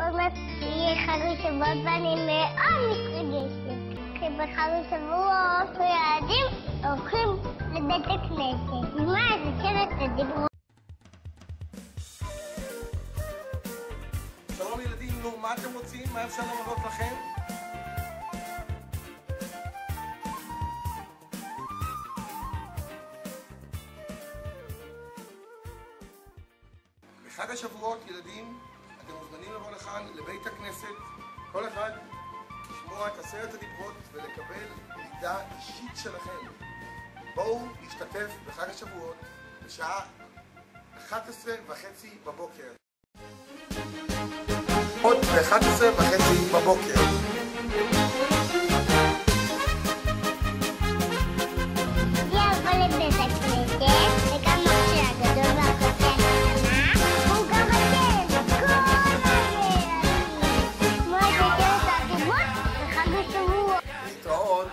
עוד מעט יהיה חג השבועות ואני מאוד מתרגשת. כי בחג השבועות ילדים הולכים לבית הכנסת. מה זה שבט הדיברות? שלום ילדים, נו, מה אתם רוצים? מה אפשר למנות לכם? בחג השבועות, ילדים, אתם מוזמנים לבוא לכאן לבית הכנסת, כל אחד לשמוע את 10 הדיברות ולקבל מידע אישית שלכם. בואו להשתתף בחג השבועות בשעה 11:30 בבוקר. עוד ב-11:30 בבוקר. להתראות.